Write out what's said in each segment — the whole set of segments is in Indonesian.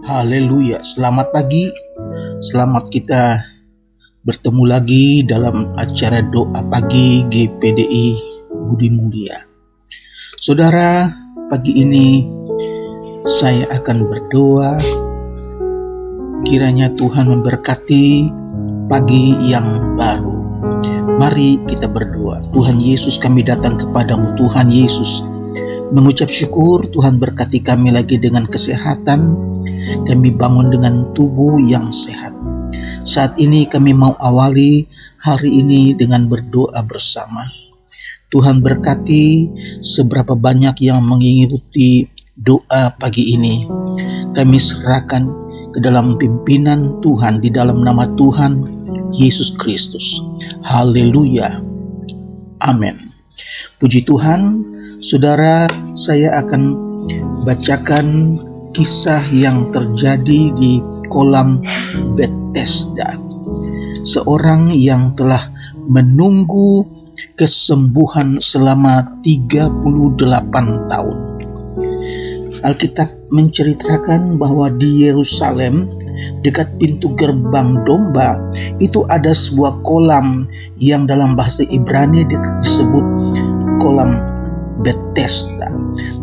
Haleluya, selamat pagi. Selamat kita bertemu lagi dalam acara doa pagi GPDI Budi Mulia. Saudara, pagi ini saya akan berdoa. Kiranya Tuhan memberkati pagi yang baru. Mari kita berdoa. Tuhan Yesus, kami datang kepadamu. Tuhan Yesus, mengucap syukur Tuhan berkati kami lagi dengan kesehatan. Kami bangun dengan tubuh yang sehat. Saat ini kami mau awali hari ini dengan berdoa bersama. Tuhan berkati seberapa banyak yang mengikuti doa pagi ini. Kami serahkan ke dalam pimpinan Tuhan di dalam nama Tuhan Yesus Kristus. Haleluya. Amin. Puji Tuhan. Saudara, saya akan bacakan kisah yang terjadi di kolam Bethesda. Seorang yang telah menunggu kesembuhan selama 38 tahun. Alkitab menceritakan bahwa di Yerusalem, dekat pintu gerbang domba, itu ada sebuah kolam yang dalam bahasa Ibrani disebut kolam Bethesda.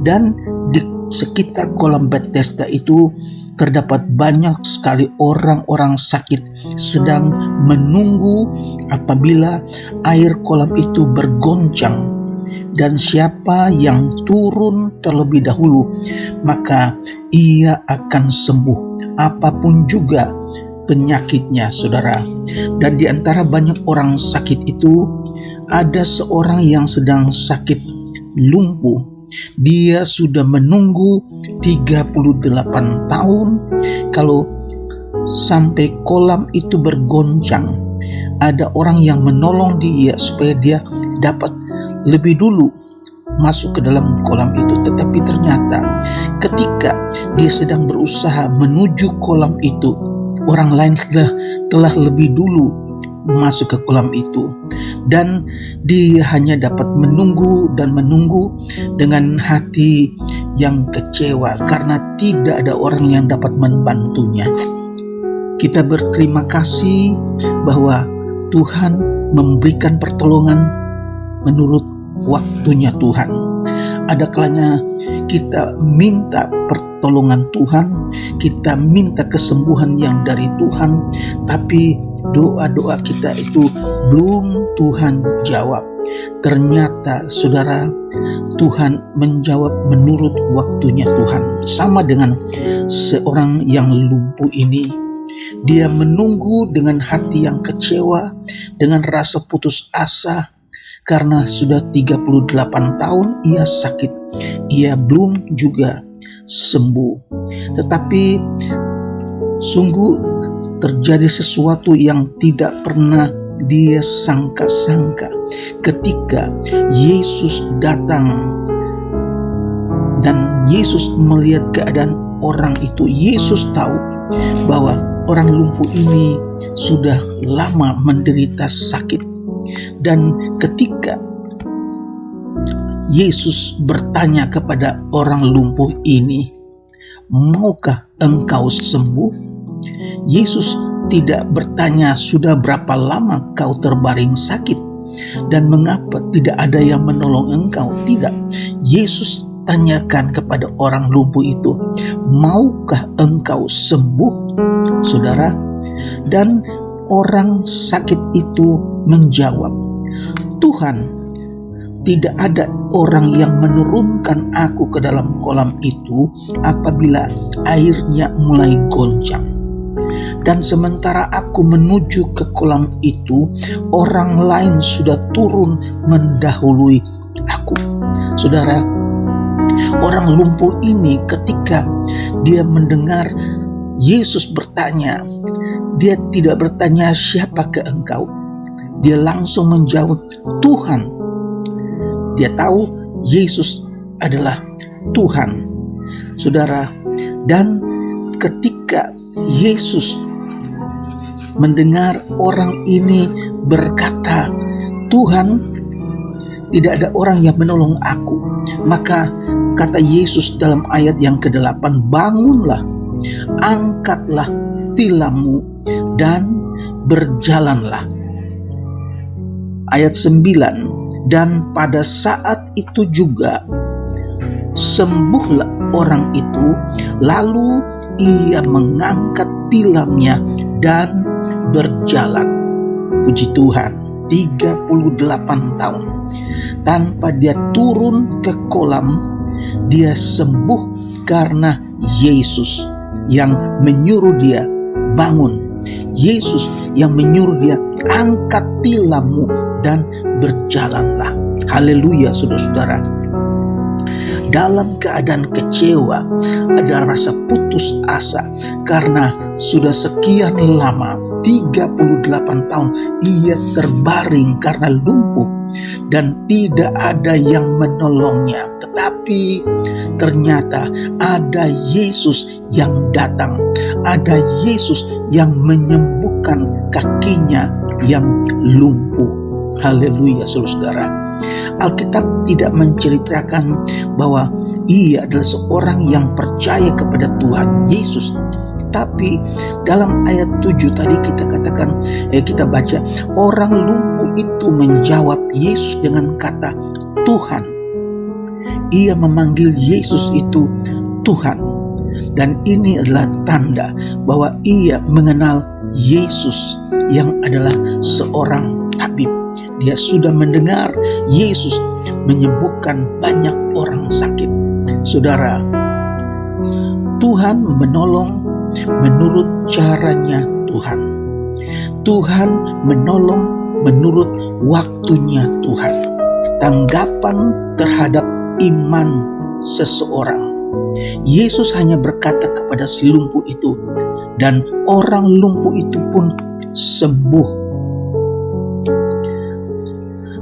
Dan di sekitar kolam Bethesda itu terdapat banyak sekali orang-orang sakit sedang menunggu apabila air kolam itu bergoncang, dan siapa yang turun terlebih dahulu maka ia akan sembuh apapun juga penyakitnya, saudara. Dan di antara banyak orang sakit itu ada seorang yang sedang sakit lumpuh. Dia sudah menunggu 38 tahun. Kalau sampai kolam itu bergoncang, ada orang yang menolong dia supaya dia dapat lebih dulu masuk ke dalam kolam itu. Tetapi ternyata ketika dia sedang berusaha menuju kolam itu, orang lain telah lebih dulu masuk ke kolam itu, dan dia hanya dapat menunggu dan menunggu dengan hati yang kecewa karena tidak ada orang yang dapat membantunya. Kita berterima kasih bahwa Tuhan memberikan pertolongan menurut waktunya Tuhan. Ada kalanya kita minta pertolongan Tuhan, kita minta kesembuhan yang dari Tuhan, tapi doa-doa kita itu belum Tuhan jawab. Ternyata saudara, Tuhan menjawab menurut waktunya Tuhan. Sama dengan seorang yang lumpuh ini, dia menunggu dengan hati yang kecewa, dengan rasa putus asa, karena sudah 38 tahun ia sakit, ia belum juga sembuh. Tetapi sungguh terjadi sesuatu yang tidak pernah dia sangka-sangka ketika Yesus datang dan Yesus melihat keadaan orang itu. Yesus tahu bahwa orang lumpuh ini sudah lama menderita sakit. Dan ketika Yesus bertanya kepada orang lumpuh ini, "Maukah engkau sembuh?" Yesus tidak bertanya sudah berapa lama kau terbaring sakit dan mengapa tidak ada yang menolong engkau. Tidak. Yesus tanyakan kepada orang lumpuh itu, "Maukah engkau sembuh?" Saudara, dan orang sakit itu menjawab, "Tuhan, tidak ada orang yang menurunkan aku ke dalam kolam itu apabila airnya mulai goncang. Dan sementara aku menuju ke kolam itu, orang lain sudah turun mendahului aku." Saudara, orang lumpuh ini ketika dia mendengar Yesus bertanya, dia tidak bertanya siapakah engkau. Dia langsung menjawab, "Tuhan." Dia tahu Yesus adalah Tuhan. Saudara, dan ketika Yesus mendengar orang ini berkata, "Tuhan, tidak ada orang yang menolong aku," maka kata Yesus dalam ayat yang ke-8, "Bangunlah, angkatlah tilammu dan berjalanlah. Ayat 9, dan pada saat itu juga sembuhlah orang itu, lalu ia mengangkat tilamnya dan berjalan. Puji Tuhan, 38 tahun tanpa dia turun ke kolam, dia sembuh karena Yesus yang menyuruh dia bangun. Yesus yang menyuruh dia angkat tilammu dan berjalanlah. Haleluya, saudara-saudara. Dalam keadaan kecewa, ada rasa putus asa karena sudah sekian lama, 38 tahun ia terbaring karena lumpuh dan tidak ada yang menolongnya. Tetapi ternyata ada Yesus yang datang, ada Yesus yang menyembuhkan kakinya yang lumpuh. Haleluya, saudara-saudara. Alkitab tidak menceritakan bahwa ia adalah seorang yang percaya kepada Tuhan Yesus. Tapi dalam ayat 7 tadi kita baca, orang lumpuh itu menjawab Yesus dengan kata Tuhan. Ia memanggil Yesus itu Tuhan. Dan ini adalah tanda bahwa ia mengenal Yesus yang adalah seorang tabib. Dia sudah mendengar Yesus menyembuhkan banyak orang sakit. Saudara, Tuhan menolong menurut caranya Tuhan. Tuhan menolong menurut waktunya Tuhan. Tanggapan terhadap iman seseorang. Yesus hanya berkata kepada si lumpuh itu, dan orang lumpuh itu pun sembuh.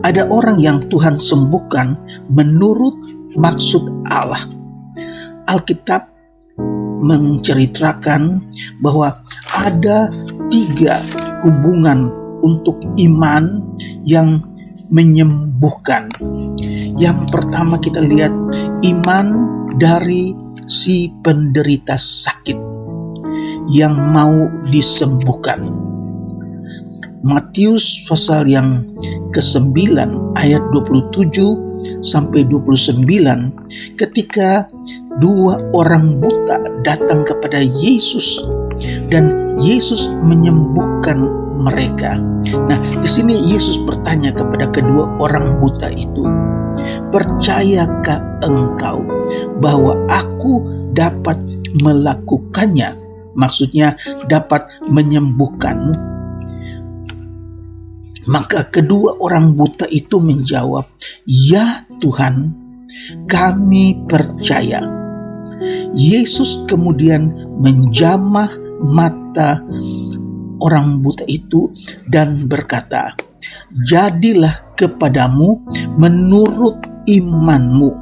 Ada orang yang Tuhan sembuhkan menurut maksud Allah. Alkitab menceritakan bahwa ada 3 hubungan untuk iman yang menyembuhkan. Yang pertama kita lihat iman dari si penderita sakit yang mau disembuhkan. Matius pasal yang ke-9 ayat 27 sampai 29, ketika 2 orang buta datang kepada Yesus dan Yesus menyembuhkan mereka. Nah, di sini Yesus bertanya kepada kedua orang buta itu, "Percayakah engkau bahwa aku dapat melakukannya?" Maksudnya dapat menyembuhkanmu. Maka kedua orang buta itu menjawab, "Ya Tuhan, kami percaya." Yesus kemudian menjamah mata orang buta itu dan berkata, "Jadilah kepadamu menurut imanmu."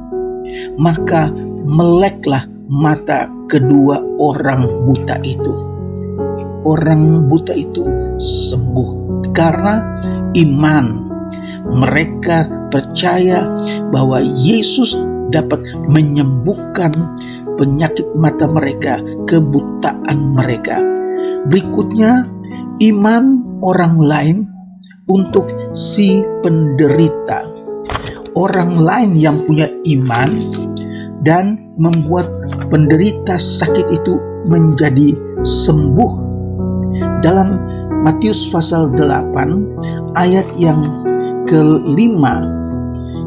Maka meleklah mata kedua orang buta itu. Orang buta itu sembuh karena iman. Mereka percaya bahwa Yesus dapat menyembuhkan penyakit mata mereka, kebutaan mereka. Berikutnya, iman orang lain untuk si penderita. Orang lain yang punya iman dan membuat penderita sakit itu menjadi sembuh. Dalam Matius pasal 8 ayat yang ke-5,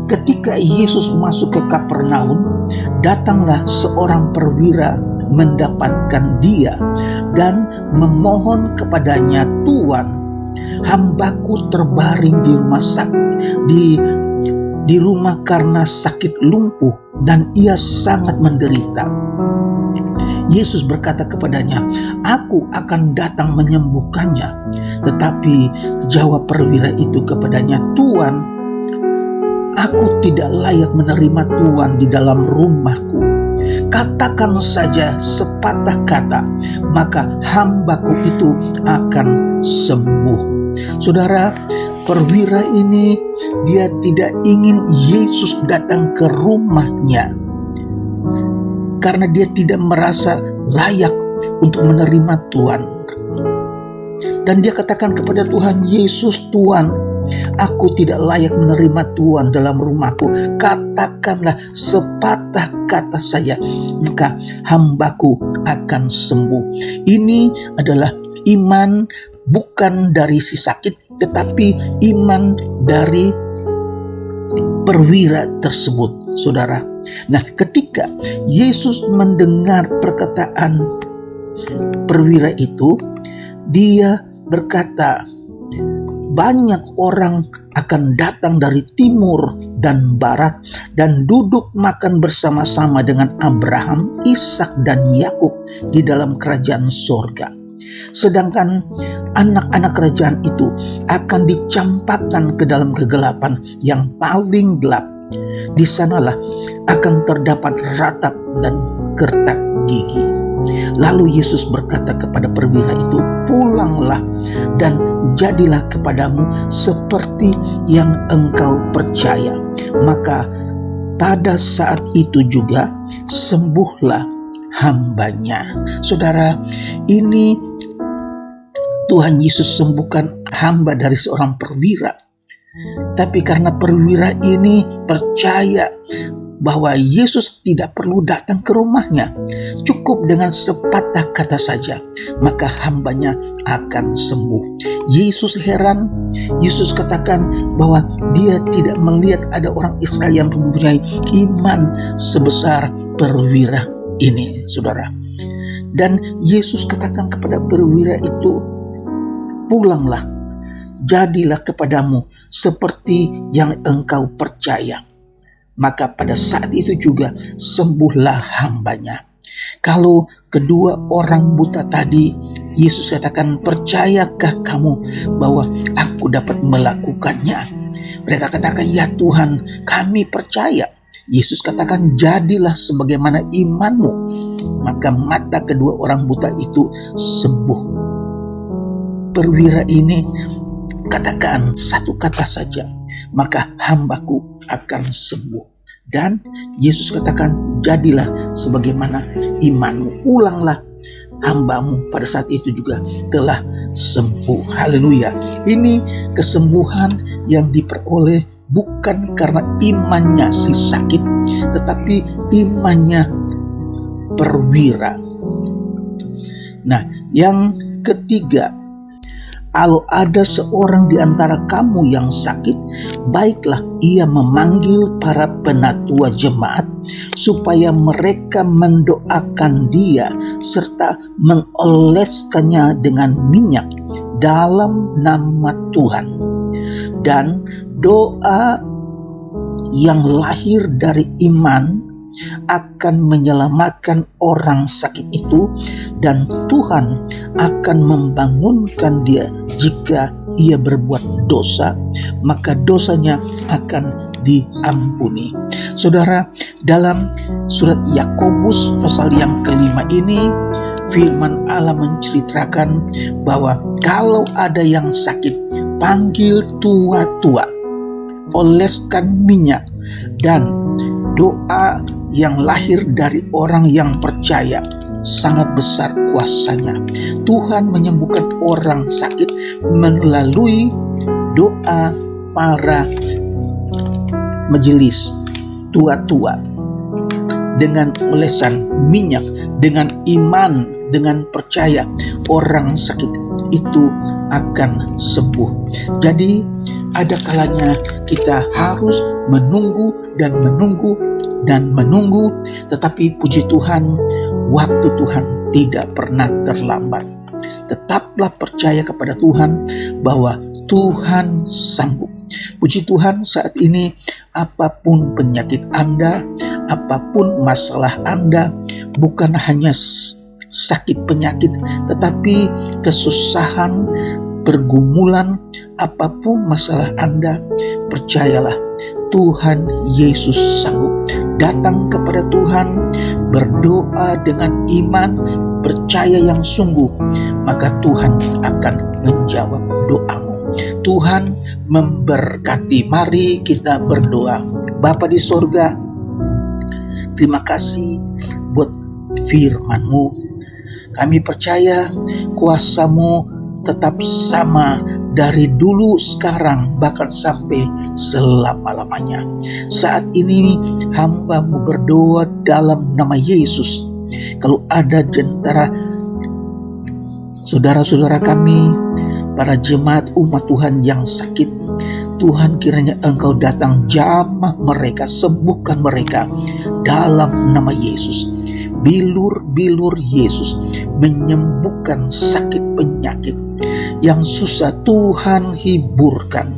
ketika Yesus masuk ke Kapernaum, datanglah seorang perwira mendapatkan dia dan memohon kepadanya, "Tuan, hambaku terbaring di rumah di rumah karena sakit lumpuh dan ia sangat menderita." Yesus berkata kepadanya, "Aku akan datang menyembuhkannya." Tetapi jawab perwira itu kepadanya, "Tuan, aku tidak layak menerima Tuan di dalam rumahku. Katakan saja sepatah kata, maka hambaku itu akan sembuh." Saudara, perwira ini dia tidak ingin Yesus datang ke rumahnya karena dia tidak merasa layak untuk menerima Tuhan. Dan dia katakan kepada Tuhan Yesus, "Tuhan, aku tidak layak menerima Tuhan dalam rumahku. Katakanlah sepatah kata saja, maka hambaku akan sembuh." Ini adalah iman bukan dari si sakit, tetapi iman dari perwira tersebut, saudara. Nah, ketika Yesus mendengar perkataan perwira itu, dia berkata, banyak orang akan datang dari timur dan barat dan duduk makan bersama-sama dengan Abraham, Ishak dan Yakub di dalam kerajaan sorga. Sedangkan anak-anak kerajaan itu akan dicampakkan ke dalam kegelapan yang paling gelap. Di sanalah akan terdapat ratap dan gertak gigi. Lalu Yesus berkata kepada perwira itu, "Pulanglah dan jadilah kepadamu seperti yang engkau percaya." Maka pada saat itu juga sembuhlah hambanya. Saudara, ini Tuhan Yesus sembuhkan hamba dari seorang perwira. Tapi karena perwira ini percaya bahwa Yesus tidak perlu datang ke rumahnya, cukup dengan sepatah kata saja, maka hambanya akan sembuh. Yesus heran. Yesus katakan bahwa dia tidak melihat ada orang Israel yang mempunyai iman sebesar perwira ini, saudara. Dan Yesus katakan kepada perwira itu, "Pulanglah, jadilah kepadamu seperti yang engkau percaya." Maka pada saat itu juga sembuhlah hambanya. Kalau kedua orang buta tadi, Yesus katakan, "Percayakah kamu bahwa aku dapat melakukannya?" Mereka katakan, "Ya Tuhan, kami percaya." Yesus katakan, "Jadilah sebagaimana imanmu." Maka mata kedua orang buta itu sembuh. Perwira ini katakan satu kata saja, "Maka hambaku akan sembuh." Dan Yesus katakan, "Jadilah sebagaimana imanmu." Ulanglah, hambamu pada saat itu juga telah sembuh. Haleluya. Ini kesembuhan yang diperoleh bukan karena imannya si sakit, tetapi imannya perwira. Nah, yang ketiga, kalau ada seorang di antara kamu yang sakit, baiklah ia memanggil para penatua jemaat supaya mereka mendoakan dia serta mengoleskannya dengan minyak dalam nama Tuhan. Dan doa yang lahir dari iman akan menyelamatkan orang sakit itu, dan Tuhan akan membangunkan dia. Jika ia berbuat dosa, maka dosanya akan diampuni. Saudara, dalam surat Yakobus pasal yang kelima ini, firman Allah menceritakan bahwa kalau ada yang sakit, panggil tua-tua, oleskan minyak, dan doa yang lahir dari orang yang percaya sangat besar kuasanya. Tuhan menyembuhkan orang sakit melalui doa para majelis tua-tua dengan olesan minyak, dengan iman, dengan percaya, orang sakit itu akan sembuh. Jadi ada kalanya kita harus menunggu dan menunggu dan menunggu, tetapi puji Tuhan, waktu Tuhan tidak pernah terlambat. Tetaplah percaya kepada Tuhan bahwa Tuhan sanggup. Puji Tuhan, saat ini apapun penyakit Anda, apapun masalah Anda, bukan hanya sakit penyakit, tetapi kesusahan, pergumulan, apapun masalah Anda, percayalah Tuhan Yesus sanggup. Datang kepada Tuhan, berdoa dengan iman, percaya yang sungguh, maka Tuhan akan menjawab doamu. Tuhan memberkati. Mari kita berdoa. Bapa di sorga, terima kasih buat firman-Mu. Kami percaya kuasa-Mu tetap sama dari dulu, sekarang, bahkan sampai selama-lamanya. Saat ini hamba-Mu berdoa dalam nama Yesus. Kalau ada di antara saudara-saudara kami, para jemaat umat Tuhan yang sakit, Tuhan kiranya Engkau datang jamah mereka, sembuhkan mereka dalam nama Yesus. Bilur-bilur Yesus menyembuhkan sakit penyakit. Yang susah Tuhan hiburkan,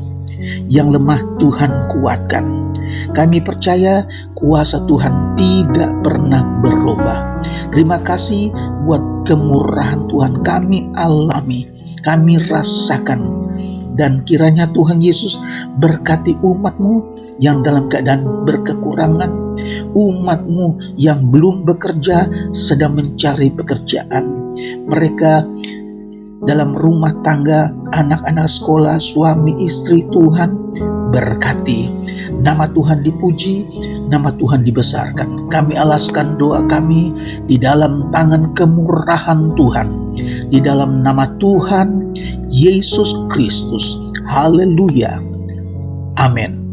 yang lemah Tuhan kuatkan. Kami percaya kuasa Tuhan tidak pernah berubah. Terima kasih buat kemurahan Tuhan kami alami, kami rasakan. Dan kiranya Tuhan Yesus berkati umat-Mu yang dalam keadaan berkekurangan, umat-Mu yang belum bekerja sedang mencari pekerjaan, mereka dalam rumah tangga, anak-anak sekolah, suami, istri, Tuhan berkati. Nama Tuhan dipuji, nama Tuhan dibesarkan. Kami alaskan doa kami di dalam tangan kemurahan Tuhan, di dalam nama Tuhan Yesus Kristus. Haleluya. Amin.